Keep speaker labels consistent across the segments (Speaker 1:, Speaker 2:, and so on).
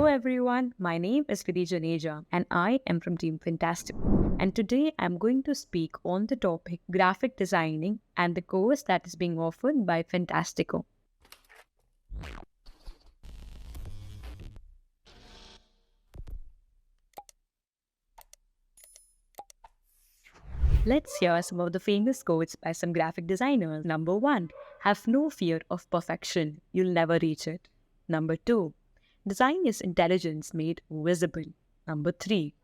Speaker 1: everyone, my name is Khadija Neja and I am from Team Fantastiqo. And today I'm going to speak on the topic graphic designing and the course that is being offered by Fantastiqo. Let's hear some of the famous quotes by some graphic designers. Number 1, have no fear of perfection, you'll never reach it. Number 2, design is intelligence made visible. Number 3,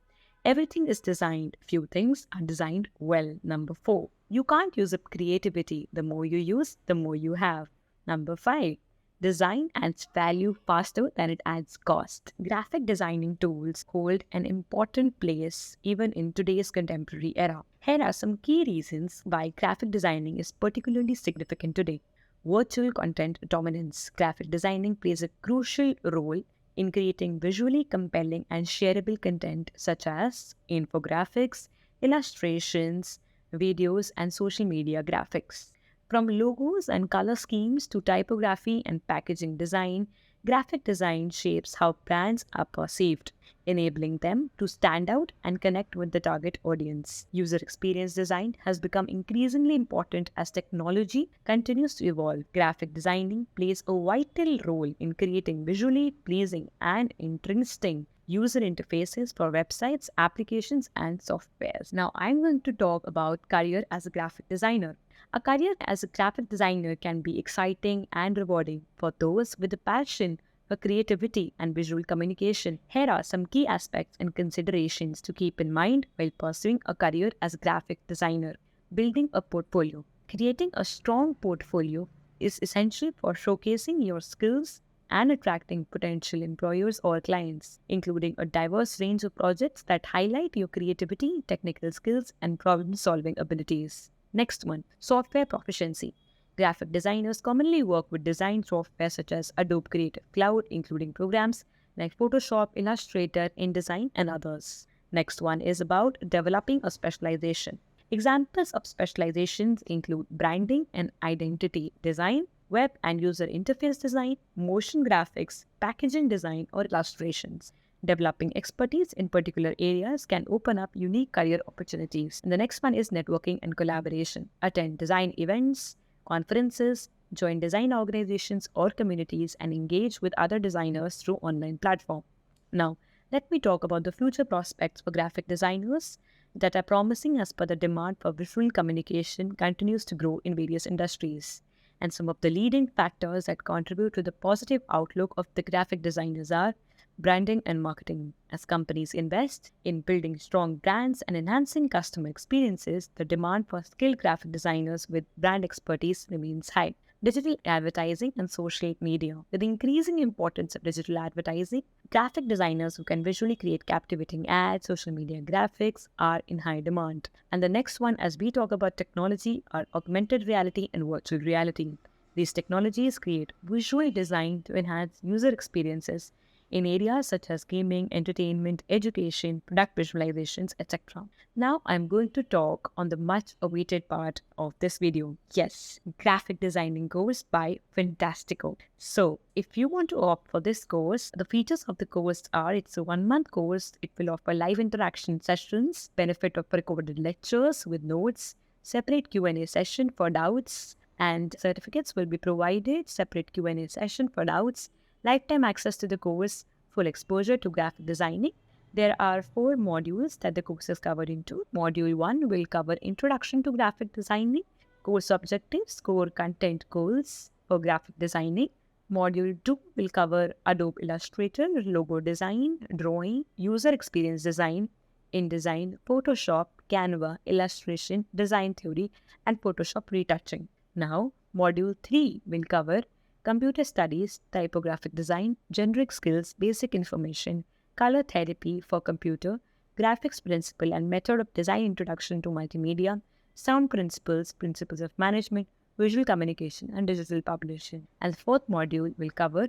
Speaker 1: everything is designed, few things are designed well. Number 4, you can't use up creativity, the more you use, the more you have. Number 5, design adds value faster than it adds cost. Graphic designing tools hold an important place even in today's contemporary era. Here are some key reasons why graphic designing is particularly significant today. Virtual content dominance. Graphic designing plays a crucial role in creating visually compelling and shareable content such as infographics, illustrations, videos, and social media graphics. From logos and color schemes to typography and packaging design, graphic design shapes how brands are perceived, enabling them to stand out and connect with the target audience. User experience design has become increasingly important as technology continues to evolve. Graphic designing plays a vital role in creating visually pleasing and interesting user interfaces for websites, applications, and softwares. Now, I'm going to talk about career as a graphic designer. A career as a graphic designer can be exciting and rewarding for those with a passion for creativity and visual communication. Here are some key aspects and considerations to keep in mind while pursuing a career as a graphic designer. Building a portfolio. Creating a strong portfolio is essential for showcasing your skills and attracting potential employers or clients, including a diverse range of projects that highlight your creativity, technical skills, and problem-solving abilities. Next one, software proficiency. Graphic designers commonly work with design software such as Adobe Creative Cloud, including programs like Photoshop, Illustrator, InDesign, and others. Next one is about developing a specialization. Examples of specializations include branding and identity design, web and user interface design, motion graphics, packaging design, or illustrations. Developing expertise in particular areas can open up unique career opportunities. And the next one is networking and collaboration. Attend design events, conferences, join design organizations or communities, and engage with other designers through online platforms. Now, let me talk about the future prospects for graphic designers that are promising as per the demand for visual communication continues to grow in various industries. And some of the leading factors that contribute to the positive outlook of the graphic designers are branding and marketing. As companies invest in building strong brands and enhancing customer experiences, the demand for skilled graphic designers with brand expertise remains high. Digital advertising and social media. With the increasing importance of digital advertising, graphic designers who can visually create captivating ads, social media graphics are in high demand. And the next one, as we talk about technology, are augmented reality and virtual reality. These technologies create visual design to enhance user experiences in areas such as gaming, entertainment, education, product visualizations, etc. Now I'm going to talk on the much awaited part of this video. Yes, graphic designing course by Fantastiqo. So if you want to opt for this course, the features of the course are it's a 1-month course. It will offer live interaction sessions, benefit of recorded lectures with notes, separate Q&A session for doubts, and certificates will be provided, separate Q&A session for doubts, lifetime access to the course, full exposure to graphic designing. There are 4 modules that the course is covered into. Module 1 will cover Introduction to Graphic Designing, course objectives, core content goals for graphic designing. Module 2 will cover Adobe Illustrator, logo design, drawing, user experience design, InDesign, Photoshop, Canva, illustration, design theory, and Photoshop retouching. Now, Module 3 will cover computer studies, typographic design, generic skills, basic information, color therapy for computer, graphics principle and method of design introduction to multimedia, sound principles, principles of management, visual communication, and digital publishing. And the 4th module will cover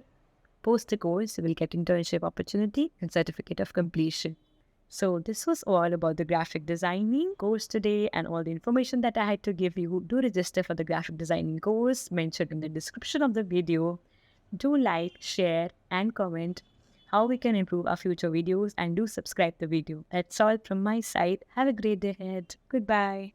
Speaker 1: post the course, you will get internship opportunity and certificate of completion. So this was all about the graphic designing course today and all the information that I had to give you. Do register for the graphic designing course mentioned in the description of the video. Do like, share and comment how we can improve our future videos, and do subscribe the video. That's all from my side. Have a great day ahead. Goodbye.